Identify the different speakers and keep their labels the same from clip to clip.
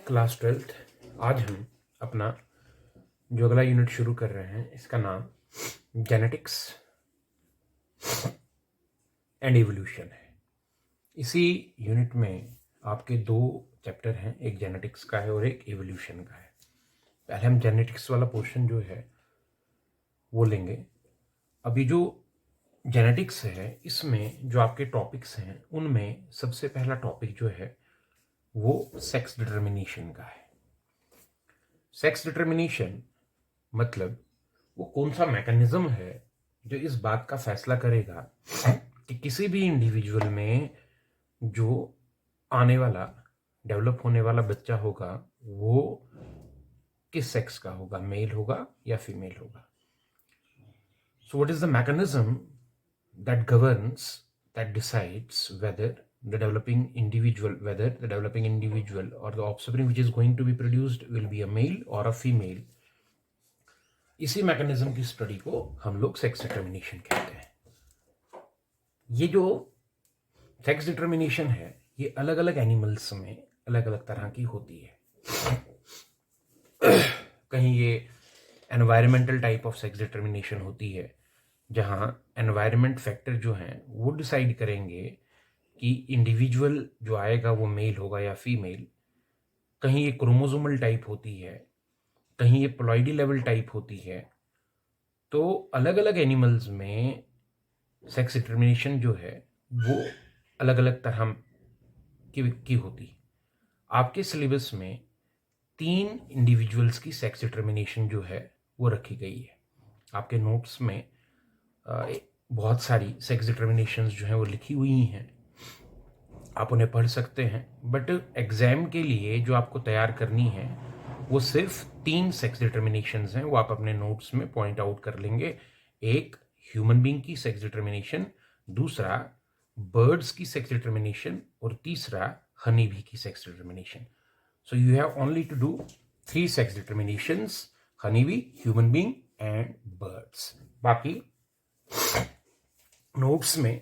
Speaker 1: Class 12th। आज हम अपना जो अगला यूनिट शुरू कर रहे हैं इसका नाम जेनेटिक्स एंड एवोल्यूशन है। इसी यूनिट में आपके दो चैप्टर हैं, एक जेनेटिक्स का है और एक एवोल्यूशन का है। पहले हम जेनेटिक्स वाला पोर्शन जो है वो लेंगे। अभी जो जेनेटिक्स है इसमें जो आपके टॉपिक्स हैं उनमें सबसे पहला टॉपिक जो है वो सेक्स डिटर्मिनेशन का है। सेक्स डिटर्मिनेशन मतलब वो कौन सा मैकेनिज्म है जो इस बात का फैसला करेगा कि किसी भी इंडिविजुअल में जो आने वाला डेवलप होने वाला बच्चा होगा वो किस सेक्स का होगा, मेल होगा या फीमेल होगा। So what is the mechanism that governs, that decides whether the developing individual or the offspring which is going to be produced will be a male or a female। इसी mechanism की study को हम लोग sex determination कहते हैं। ये जो sex determination है ये अलग अलग एनिमल्स में अलग अलग तरह की होती है। कहीं ये environmental type of sex determination होती है जहां एनवायरमेंट फैक्टर जो हैं वो डिसाइड करेंगे कि इंडिविजुअल जो आएगा वो मेल होगा या फीमेल। कहीं ये क्रोमोसोमल टाइप होती है, कहीं ये प्लॉइडी लेवल टाइप होती है। तो अलग अलग एनिमल्स में सेक्स डिटर्मिनेशन जो है वो अलग अलग तरह की होती। आपके सिलेबस में 3 इंडिविजुअल्स की सेक्स डिटर्मिनेशन जो है वो रखी गई है। आपके नोट्स में बहुत सारी सेक्स डिटर्मिनेशंस जो हैं वो लिखी हुई हैं, आप उन्हें पढ़ सकते हैं। बट एग्जाम के लिए जो आपको तैयार करनी है वो सिर्फ 3 सेक्स डिटर्मिनेशंस हैं, वो आप अपने नोट्स में पॉइंट आउट कर लेंगे। एक ह्यूमन बीइंग की सेक्स डिटर्मिनेशन, दूसरा बर्ड्स की सेक्स डिटर्मिनेशन और तीसरा हनी बी की sex determination. So you have only to do 3 sex determinations, honey bee, human being and birds. बाकी नोट्स में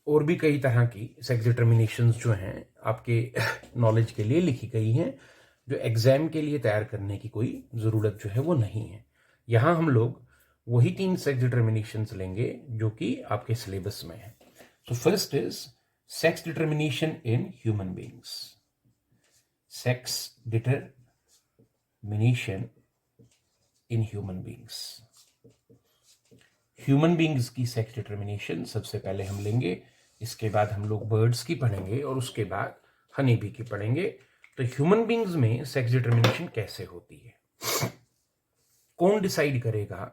Speaker 1: और भी कई तरह की सेक्स डिटर्मिनेशंस जो हैं आपके नॉलेज के लिए लिखी गई हैं, जो एग्जाम के लिए तैयार करने की कोई ज़रूरत जो है वो नहीं है। यहाँ हम लोग वही 3 सेक्स डिटर्मिनेशंस लेंगे जो कि आपके सिलेबस में है। So first is sex determination in human beings. Sex determination in human beings. Human beings की सेक्स डिटर्मिनेशन सबसे पहले हम लेंगे, इसके बाद हम लोग बर्ड्स की पढ़ेंगे और उसके बाद हनी बी की पढ़ेंगे। तो ह्यूमन बीइंग्स में सेक्स डिटर्मिनेशन कैसे होती है, कौन डिसाइड करेगा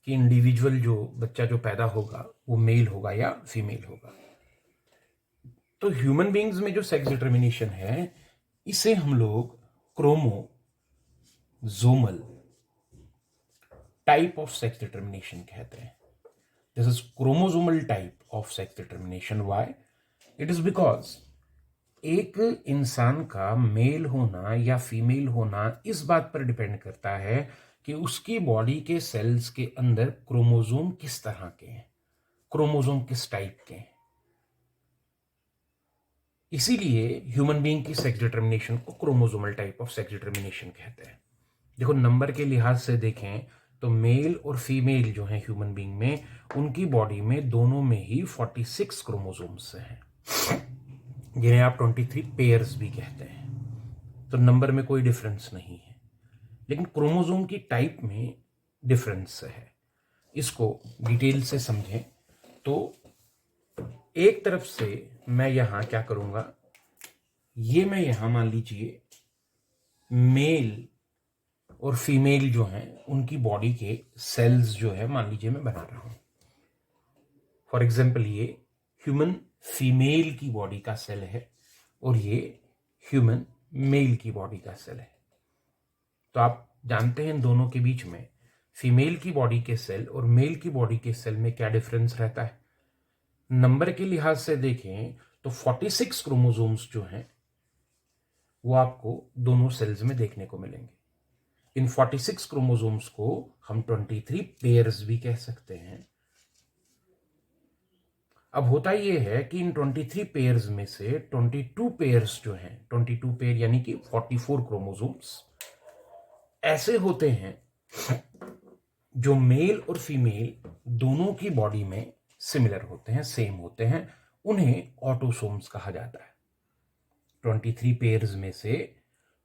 Speaker 1: कि इंडिविजुअल जो बच्चा जो पैदा होगा वो मेल होगा या फीमेल होगा। तो ह्यूमन बीइंग्स में जो सेक्स डिटर्मिनेशन है इसे हम लोग chromosomal type of sex determination कहते हैं। This is chromosomal type of sex determination. Why? It is because एक इंसान का मेल होना या फीमेल होना इस बात पर डिपेंड करता है कि उसकी बॉडी के सेल्स के अंदर क्रोमोसोम किस तरह के हैं, क्रोमोसोम किस टाइप के हैं। इसीलिए ह्यूमन बीइंग की सेक्स डिटर्मिनेशन को chromosomal type of sex determination कहते हैं। देखो, नंबर के लिहाज से देखें तो मेल और फीमेल जो है ह्यूमन बीइंग में, उनकी बॉडी में दोनों में ही 46 क्रोमोसोम्स हैं, जिन्हें आप 23 पेयर्स भी कहते हैं। तो नंबर में कोई डिफरेंस नहीं है, लेकिन क्रोमोसोम की टाइप में डिफरेंस है। इसको डिटेल से समझें तो एक तरफ से मैं यहां क्या करूंगा, ये मैं यहां मान लीजिए मेल और फीमेल जो हैं उनकी बॉडी के सेल्स जो है मान लीजिए मैं बना रहा हूं। फॉर एग्जाम्पल ये ह्यूमन फीमेल की बॉडी का सेल है और ये ह्यूमन मेल की बॉडी का सेल है। तो आप जानते हैं इन दोनों के बीच में फीमेल की बॉडी के सेल और मेल की बॉडी के सेल में क्या डिफरेंस रहता है। नंबर के लिहाज से देखें तो 46 क्रोमोसोम्स जो हैं वो आपको दोनों सेल्स में देखने को मिलेंगे। इन 46 क्रोमोसोम्स को हम 23 पेयर्स भी कह सकते हैं। अब होता ये है कि इन 23 पेयर्स में से 22 पेयर्स जो हैं, 22 पेयर यानी कि 44 क्रोमोसोम्स ऐसे होते हैं जो मेल और फीमेल दोनों की बॉडी में सिमिलर होते हैं, सेम होते हैं। उन्हें ऑटोसोम्स कहा जाता है। 23 पेयर्स में से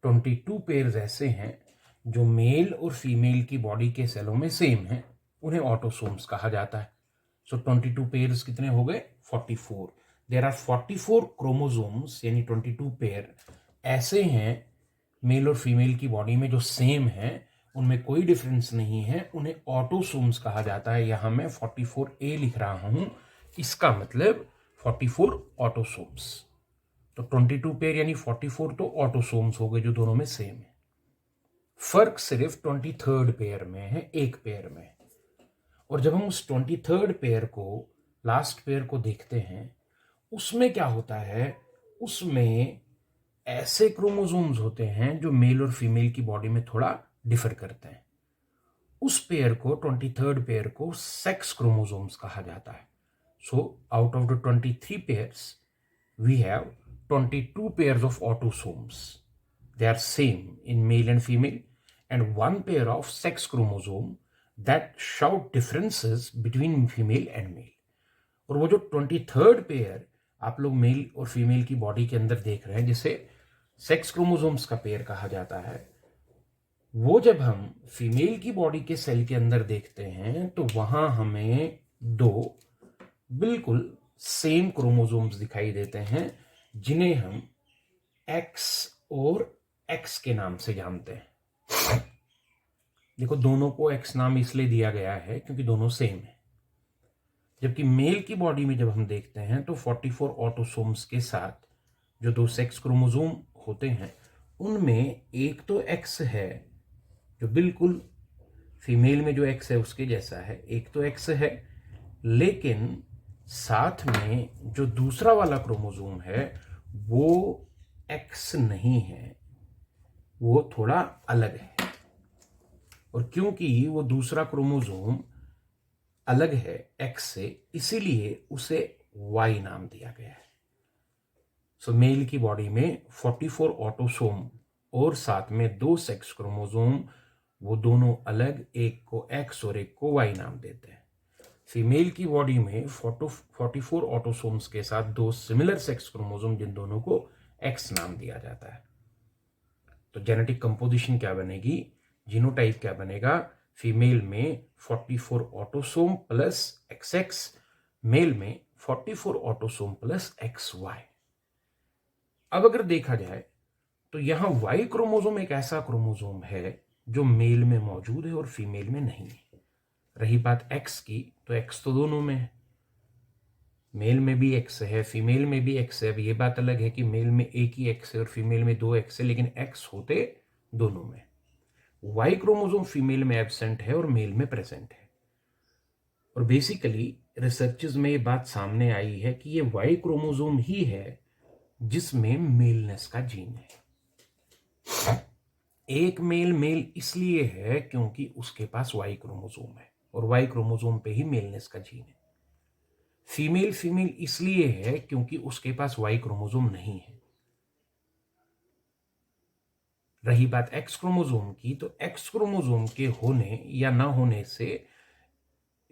Speaker 1: 22 पेयर्स ऐसे हैं जो मेल और फीमेल की बॉडी के सेलों में सेम हैं, उन्हें ऑटोसोम्स कहा जाता है। सो 22 पेयर्स कितने हो गए? 44। देयर आर 44 क्रोमोसोम्स यानी 22 पेयर ऐसे हैं मेल और फीमेल की बॉडी में जो सेम हैं, उनमें कोई डिफरेंस नहीं है, उन्हें ऑटोसोम्स कहा जाता है। यहां मैं 44A लिख रहा हूं, इसका मतलब 44 ऑटोसोम्स। तो 22 पेयर यानी 44 तो ऑटोसोम्स हो गए जो दोनों में सेम है। फर्क सिर्फ 23rd पेयर में है, एक पेयर में। और जब हम उस 23rd पेयर को, लास्ट पेयर को देखते हैं, उसमें क्या होता है, उसमें ऐसे क्रोमोसोम्स होते हैं जो मेल और फीमेल की बॉडी में थोड़ा डिफर करते हैं। उस पेयर को, 23rd पेयर को सेक्स क्रोमोसोम्स कहा जाता है। So out of the 23 pairs we have 22 pairs of autosomes. They are same in male and female, and one pair of sex chromosome that show differences between female and male. और वो जो 23rd pair आप लोग mail और female की body के अंदर देख रहे हैं, जिसे सेक्स क्रोमोसोम्स का पेयर कहा जाता है, वो जब हम फीमेल की बॉडी के सेल के अंदर देखते हैं तो वहां हमें दो बिल्कुल सेम क्रोमोसोम्स दिखाई देते हैं, जिन्हें हम X और X के नाम से जानते हैं। देखो, दोनों को X नाम इसलिए दिया गया है क्योंकि दोनों सेम है। जबकि मेल की बॉडी में जब हम देखते हैं तो 44 ऑटोसोम्स के साथ जो दो सेक्स क्रोमोसोम होते हैं, उनमें एक तो X है जो बिल्कुल फीमेल में जो X है उसके जैसा है, एक तो X है, लेकिन साथ में जो दूसरा वाला क्रोमोसोम है वो X नहीं है, वो थोड़ा अलग है। और क्योंकि वो दूसरा क्रोमोसोम अलग है X से, इसीलिए उसे Y नाम दिया गया है। सो मेल की बॉडी में 44 ऑटोसोम और साथ में दो सेक्स क्रोमोसोम, वो दोनों अलग, एक को X और एक को Y नाम देते हैं। फीमेल की बॉडी में 44 ऑटोसोम्स के साथ दो सिमिलर सेक्स क्रोमोसोम, जिन दोनों को X नाम दिया जाता है। तो जेनेटिक कंपोजिशन क्या बनेगी, जीनोटाइप क्या बनेगा? फीमेल में 44 ऑटोसोम प्लस XX, मेल में 44 ऑटोसोम प्लस XY। अब अगर देखा जाए तो यहां Y क्रोमोसोम एक ऐसा क्रोमोसोम है जो मेल में मौजूद है और फीमेल में नहीं है। रही बात X की, तो X तो दोनों में है, मेल में भी X है, फीमेल में भी X है। अब ये बात अलग है कि मेल में एक ही X है और फीमेल में दो X है, लेकिन X होते दोनों में। Y क्रोमोसोम फीमेल में एब्सेंट है और मेल में प्रेजेंट है। और बेसिकली रिसर्चेस में ये बात सामने आई है कि ये Y क्रोमोसोम ही है जिसमें मेलनेस का जीन है। एक मेल इसलिए है क्योंकि उसके पास Y क्रोमोसोम है और Y क्रोमोसोम पे ही मेलनेस का जीन है। फीमेल इसलिए है क्योंकि उसके पास Y क्रोमोसोम नहीं है। रही बात X क्रोमोसोम की, तो X क्रोमोसोम के होने या ना होने से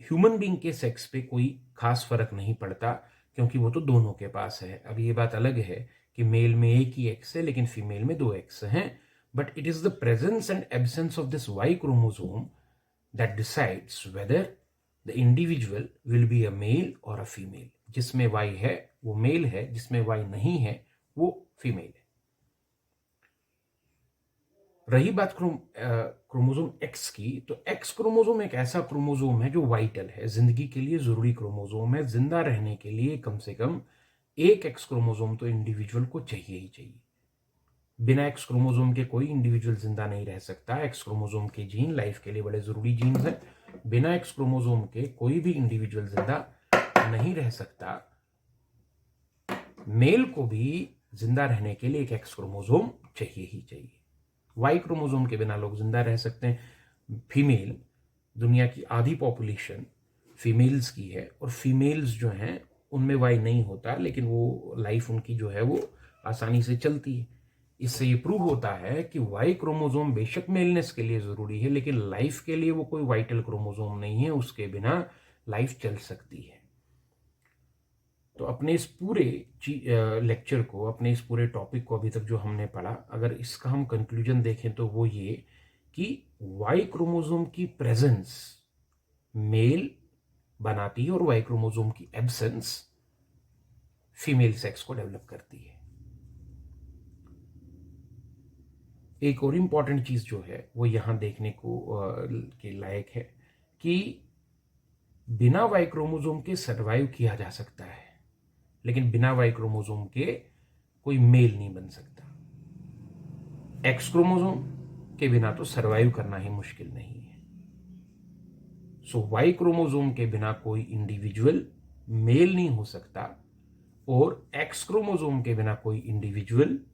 Speaker 1: ह्यूमन बीइंग के सेक्स पे कोई खास फर्क नहीं पड़ता, क्योंकि वो तो दोनों के पास है। अब ये बात अलग है कि मेल में एक ही X है लेकिन फीमेल में दो X हैं, but it is the presence and absence of this Y chromosome that decides whether the individual will be a male और अ फीमेल। जिसमें Y है वो मेल है, जिसमें Y नहीं है वो फीमेल है। रही बात क्रोमोसोम X की, तो X क्रोमोसोम एक ऐसा क्रोमोसोम है जो वाइटल है, जिंदगी के लिए जरूरी क्रोमोसोम है। जिंदा रहने के लिए कम से कम एक X क्रोमोसोम तो इंडिविजुअल को चाहिए ही चाहिए। बिना X क्रोमोसोम के कोई इंडिविजुअल जिंदा नहीं रह सकता। X क्रोमोसोम के जीन लाइफ के लिए बड़े जरूरी जीन है। बिना X क्रोमोसोम के कोई भी इंडिविजुअल जिंदा नहीं रह सकता। मेल को भी जिंदा रहने के लिए एक X क्रोमोसोम चाहिए ही चाहिए। Y क्रोमोसोम के बिना लोग जिंदा रह सकते हैं। फीमेल, दुनिया की आधी पॉपुलेशन फीमेल्स की है और फीमेल्स जो हैं उनमें वाई नहीं होता, लेकिन वो लाइफ उनकी जो है वो आसानी से चलती है। इससे ये प्रूव होता है कि वाई क्रोमोसोम बेशक मेलनेस के लिए जरूरी है, लेकिन लाइफ के लिए वो कोई वाइटल क्रोमोसोम नहीं है, उसके बिना लाइफ चल सकती है। तो अपने इस पूरे लेक्चर को, अपने इस पूरे टॉपिक को अभी तक जो हमने पढ़ा, अगर इसका हम कंक्लूजन देखें तो वो ये कि वाई क्रोमोसोम की प्रेजेंस मेल बनाती है और वाई क्रोमोसोम की एब्सेंस फीमेल सेक्स को डेवलप करती है। एक और इंपॉर्टेंट चीज जो है वो यहां देखने को के लायक है कि बिना वाई क्रोमोसोम के सर्वाइव किया जा सकता है, लेकिन बिना वाई क्रोमोसोम के कोई मेल नहीं बन सकता। एक्स क्रोमोसोम के बिना तो सर्वाइव करना ही मुश्किल नहीं है। सो वाई क्रोमोसोम के बिना कोई इंडिविजुअल मेल नहीं हो सकता, और एक्स क्रोमोसोम के बिना कोई इंडिविजुअल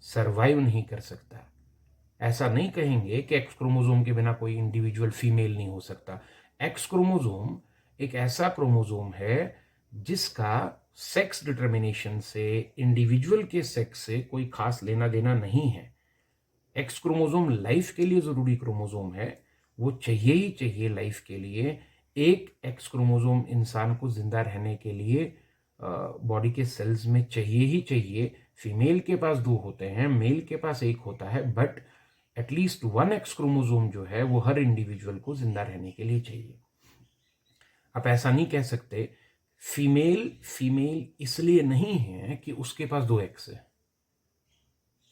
Speaker 1: सर्वाइव नहीं कर सकता। ऐसा नहीं कहेंगे कि एक्स क्रोमोसोम के बिना कोई इंडिविजुअल फीमेल नहीं हो सकता। एक्स क्रोमोसोम एक ऐसा क्रोमोसोम है जिसका सेक्स डिटर्मिनेशन से, इंडिविजुअल के सेक्स से कोई खास लेना देना नहीं है। एक्स क्रोमोसोम लाइफ के लिए जरूरी क्रोमोसोम है, वो चाहिए ही चाहिए लाइफ के लिए। एक एक्स क्रोमोसोम इंसान को जिंदा रहने के लिए बॉडी के सेल्स में चाहिए ही चाहिए। फीमेल के पास 2 होते हैं, मेल के पास 1 होता है, बट एटलीस्ट 1 एक्स क्रोमोसोम जो है वो हर इंडिविजुअल को जिंदा रहने के लिए चाहिए। आप ऐसा नहीं कह सकते फीमेल फीमेल इसलिए नहीं है कि उसके पास 2 एक्स है।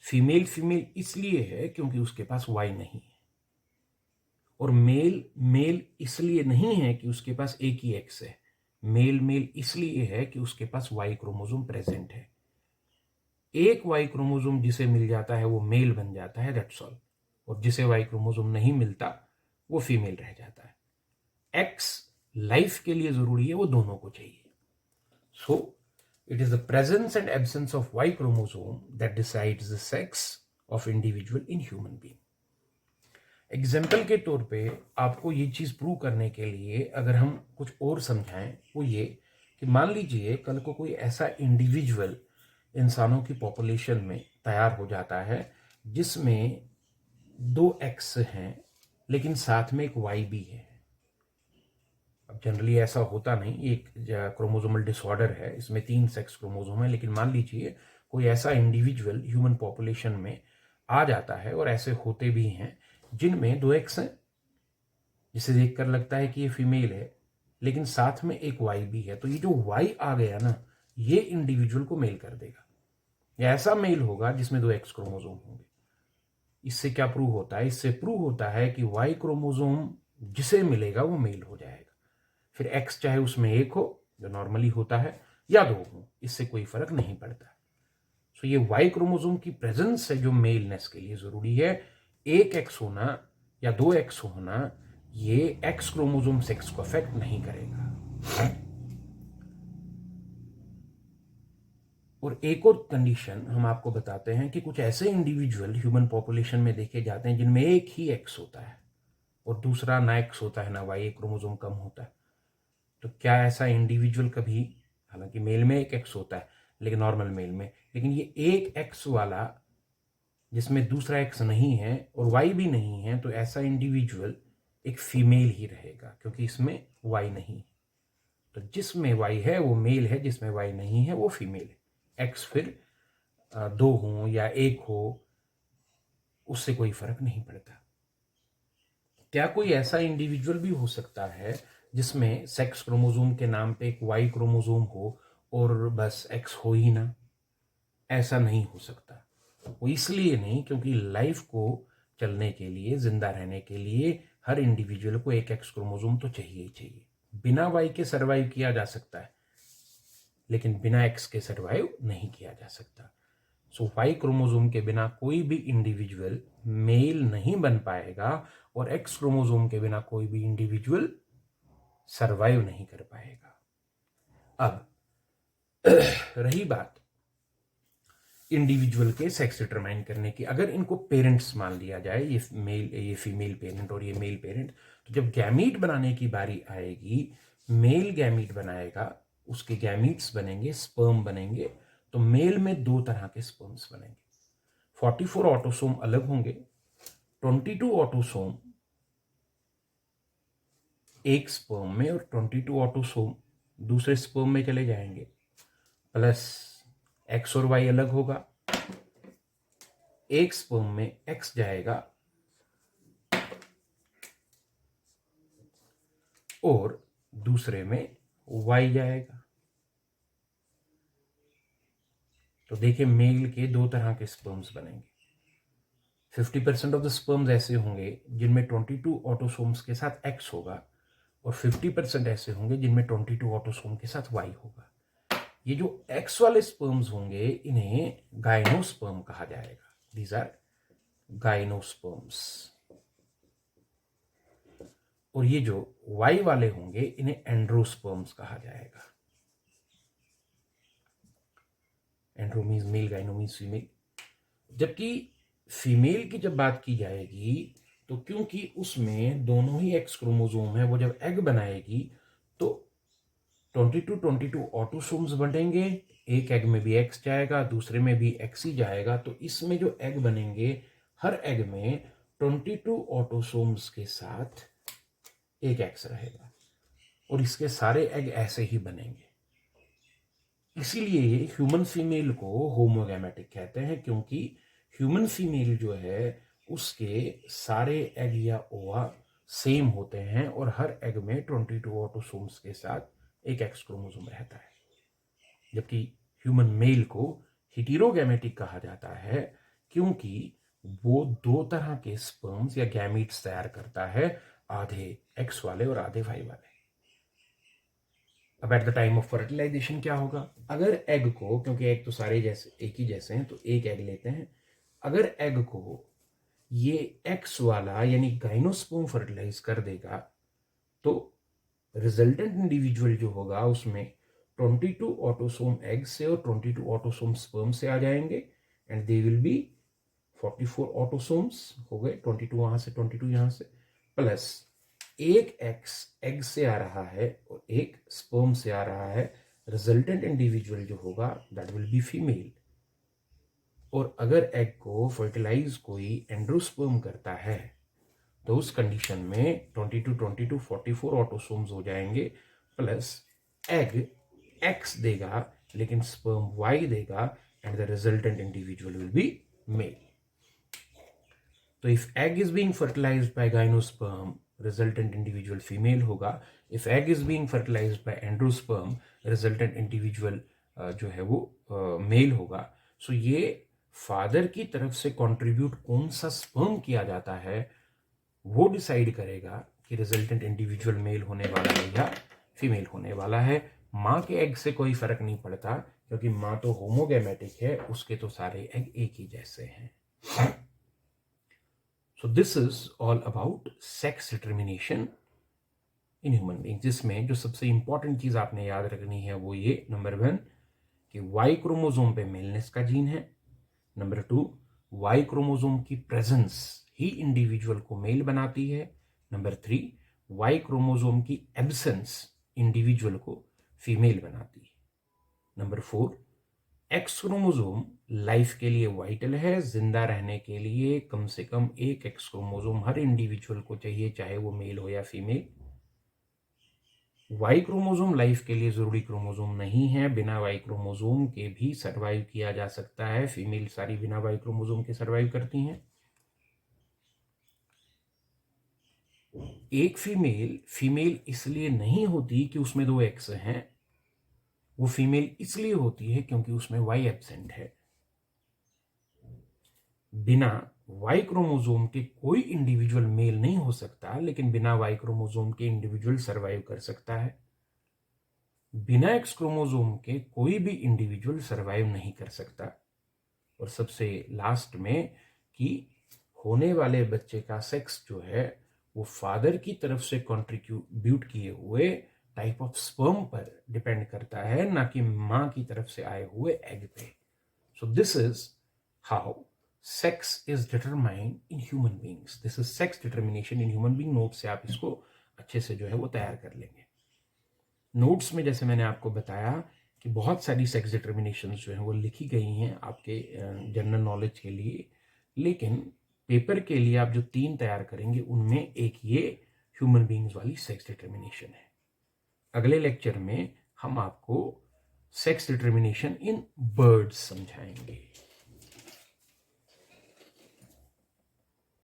Speaker 1: फीमेल फीमेल इसलिए है क्योंकि उसके पास वाई नहीं है। और मेल मेल इसलिए नहीं है कि उसके पास एक ही एक्स है। मेल मेल इसलिए है कि उसके पास वाई क्रोमोसोम प्रेजेंट है। एक वाई क्रोमोसोम जिसे मिल जाता है वो मेल बन जाता है, दैट्स ऑल। और जिसे वाई क्रोमोसोम नहीं मिलता वो फीमेल रह जाता है। एक्स लाइफ के लिए जरूरी है, वो दोनों को चाहिए। सो it is the presence and absence of Y chromosome that decides the sex of individual in human being. Example के तौर पे आपको ये चीज प्रूव करने के लिए अगर हम कुछ और समझाएं, वो ये कि मान लीजिए कल को कोई ऐसा इंडिविजुअल इंसानों की पॉपुलेशन में तैयार हो जाता है जिसमें 2 एक्स हैं लेकिन साथ में एक वाई भी है। अब जनरली ऐसा होता नहीं, एक क्रोमोसोमल डिसऑर्डर है, इसमें 3 सेक्स क्रोमोसोम है, लेकिन मान लीजिए कोई ऐसा इंडिविजुअल ह्यूमन पॉपुलेशन में आ जाता है, और ऐसे होते भी हैं जिनमें 2 एक्स हैं, जिसे देखकर लगता है कि ये फीमेल है, लेकिन साथ में एक वाई भी है। तो ये जो वाई आ गया ना, ये इंडिविजुअल को मेल कर देगा। या ऐसा मेल होगा जिसमें 2 एक्स क्रोमोसोम होंगे। इससे क्या प्रूव होता है? इससे प्रूव होता है कि वाई क्रोमोसोम जिसे मिलेगा वो मेल हो जाएगा। फिर एक्स चाहे उसमें 1 हो, जो नॉर्मली होता है, या 2 हो, इससे कोई फर्क नहीं पड़ता। सो ये वाई क्रोमोसोम की प्रेजेंस है जो मेलनेस के लिए जरूरी है। 1 एक्स होना या 2 एक्स होना ये एक्स क्रोमोसोम सेक्स को अफेक्ट नहीं करेगा। और एक और कंडीशन हम आपको बताते हैं कि कुछ ऐसे इंडिविजुअल ह्यूमन पॉपुलेशन में देखे जाते हैं जिनमें एक ही एक्स होता है और दूसरा ना एक्स होता है ना वाई, एक क्रोमोसोम कम होता है। तो क्या ऐसा इंडिविजुअल कभी, हालांकि मेल में 1 एक्स होता है लेकिन नॉर्मल मेल में, लेकिन ये 1 एक्स वाला जिसमें दूसरा एक्स नहीं है और वाई भी नहीं है, तो ऐसा इंडिविजुअल एक फीमेल ही रहेगा क्योंकि इसमें वाई नहीं है। तो जिसमें वाई है वो मेल है, जिसमें वाई नहीं है वो फीमेल है। एक्स फिर 2 हो या 1 हो, उससे कोई फर्क नहीं पड़ता। क्या कोई ऐसा इंडिविजुअल भी हो सकता है जिसमें सेक्स क्रोमोसोम के नाम पे एक वाई क्रोमोसोम हो और बस एक्स हो ही ना? ऐसा नहीं हो सकता। वो इसलिए नहीं क्योंकि लाइफ को चलने के लिए, जिंदा रहने के लिए हर इंडिविजुअल को एक एक्स क्रोमोसोम तो चाहिए ही चाहिए। बिना वाई के सर्वाइव किया जा सकता है, लेकिन बिना एक्स के सर्वाइव नहीं किया जा सकता। सो वाई क्रोमोसोम के बिना कोई भी इंडिविजुअल मेल नहीं बन पाएगा और एक्स क्रोमोसोम के बिना कोई भी इंडिविजुअल सरवाइव नहीं कर पाएगा। अब रही बात इंडिविजुअल के सेक्स डिटरमाइन करने की, अगर इनको पेरेंट्स मान लिया जाए, ये मेल, ये फीमेल पेरेंट और ये मेल पेरेंट, तो जब गैमीट बनाने की बारी आएगी, मेल गैमीट बनाएगा, उसके गैमीट्स बनेंगे, स्पर्म बनेंगे। तो मेल में 2 तरह के स्पर्म्स बनेंगे। 44 ऑटोसोम अलग होंगे, 22 ऑटोसोम एक स्पर्म में और 22 ऑटोसोम दूसरे स्पर्म में चले जाएंगे, प्लस एक्स और वाई अलग होगा। एक स्पर्म में एक्स जाएगा और दूसरे में वाई जाएगा। तो देखिए मेल के 2 तरह के स्पर्म्स बनेंगे। 50% ऑफ द स्पर्म्स ऐसे होंगे जिनमें 22 ऑटोसोम्स के साथ एक्स होगा और 50% ऐसे होंगे जिनमें 22 ऑटोसोम के साथ वाई होगा। ये जो एक्स वाले स्पर्म्स होंगे इन्हें गाइनोस्पर्म कहा जाएगा। These are gynosperms. और ये जो वाई वाले होंगे इन्हें एंड्रोस्पर्म्स कहा जाएगा। Andro means male, gyno means female. जबकि फीमेल की जब बात की जाएगी तो क्योंकि उसमें दोनों ही एक्स क्रोमोसोम है, वो जब एग बनाएगी तो 22 ऑटोसोम्स बनेंगे। एक एग में भी एक्स जाएगा, दूसरे में भी एक्स ही जाएगा। तो इसमें जो एग बनेंगे, हर एग में 22 ऑटोसोम्स के साथ एक एक्स रहेगा और इसके सारे एग ऐसे ही बनेंगे। इसीलिए ह्यूमन फीमेल को होमोगैमेटिक कहते हैं, क्योंकि ह्यूमन फीमेल जो है उसके सारे एग या ओवा सेम होते हैं और हर एग में 22 ऑटोसोम्स के साथ एक एक्स क्रोमोसोम रहता है। जबकि ह्यूमन मेल को हेटेरोगैमेटिक कहा जाता है क्योंकि वो 2 तरह के स्पर्म्स या गैमीट्स तैयार करता है, आधे एक्स वाले और आधे वाई वाले। अब at the time of fertilization क्या होगा? अगर एग को, क्योंकि एग तो सारे जैसे एक ही जैसे हैं, तो एक एग लेते हैं। अगर एग को ये एक्स वाला यानी गाइनोस्पर्म फर्टिलाइज कर देगा तो रिजल्टेंट इंडिविजुअल जो होगा उसमें 22 ऑटोसोम एग से और 22 ऑटोसोम स्पर्म से आ जाएंगे and they will be 44 autosomes हो गए। 22 वहां से, 22 यहां से, प्लस एक एक्स एग से आ रहा है और एक स्पर्म से आ रहा है। रिजल्टेंट इंडिविजुअल जो होगा दैट विल बी फीमेल। और अगर एग को फर्टिलाइज कोई एंड्रोस्पर्म करता है तो उस कंडीशन में 22 44 ऑटोसोम्स हो जाएंगे, प्लस एग एक्स देगा लेकिन स्पर्म वाई देगा and the resultant individual will be male. तो if egg is being fertilised by gynosperm, resultant individual female होगा। If egg is being fertilised by androsperm, resultant individual जो है वो mail होगा। सो ये फादर की तरफ से कंट्रीब्यूट कौन सा स्पर्म किया जाता है वो डिसाइड करेगा कि रिजल्टेंट इंडिविजुअल मेल होने वाला है या फीमेल होने वाला है। माँ के एग से कोई फर्क नहीं पड़ता क्योंकि माँ तो होमोगैमेटिक है, उसके तो सारे एग एक ही जैसे हैं। So this is all about sex determination in human being, जिसमें जो सबसे इंपॉर्टेंट चीज आपने याद रखनी है वो ये, नंबर 1 कि वाई क्रोमोसोम पे मेलनेस का जीन है। नंबर 2, वाई क्रोमोसोम की प्रेजेंस ही इंडिविजुअल को मेल बनाती है। नंबर 3, वाई क्रोमोसोम की एब्सेंस इंडिविजुअल को फीमेल बनाती है। नंबर 4, एक्स क्रोमोसोम लाइफ के लिए वाइटल है। जिंदा रहने के लिए कम से कम एक एक्स क्रोमोसोम हर इंडिविजुअल को चाहिए, चाहे वो मेल हो या फीमेल। वाई क्रोमोसोम लाइफ के लिए जरूरी क्रोमोसोम नहीं है, बिना वाई क्रोमोसोम के भी सरवाइव किया जा सकता है। फीमेल सारी बिना वाई क्रोमोसोम के सरवाइव करती हैं। एक फीमेल इसलिए नहीं होती कि उसमें 2 एक्स हैं, वो फीमेल इसलिए होती है क्योंकि उसमें वाई एब्सेंट है। बिना वाई क्रोमोसोम के कोई इंडिविजुअल मेल नहीं हो सकता, लेकिन बिना वाई क्रोमोसोम के इंडिविजुअल सरवाइव कर सकता है। बिना एक्स क्रोमोसोम के कोई भी इंडिविजुअल सरवाइव नहीं कर सकता। और सबसे लास्ट में कि होने वाले बच्चे का सेक्स जो है वो फादर की तरफ से कंट्रीब्यूट किए हुए टाइप ऑफ स्पर्म पर डिपेंड करता है, ना कि मां की तरफ से आए हुए एग पे। So this is how sex is determined in human beings. This is sex determination in human being. Note से आप इसको अच्छे से जो है वो तैयार कर लेंगे। नोट्स में जैसे मैंने आपको बताया कि बहुत सारी सेक्स डिटर्मिनेशंस जो हैं वो लिखी गई हैं आपके जनरल नॉलेज के लिए, लेकिन पेपर के लिए आप जो 3 तैयार करेंगे उनमें एक ये ह्यूमन बींग्स वाली सेक्स डिटर्मिनेशन है। अगले लेक्चर में हम आपको सेक्स डिटर्मिनेशन इन बर्ड्स समझाएंगे।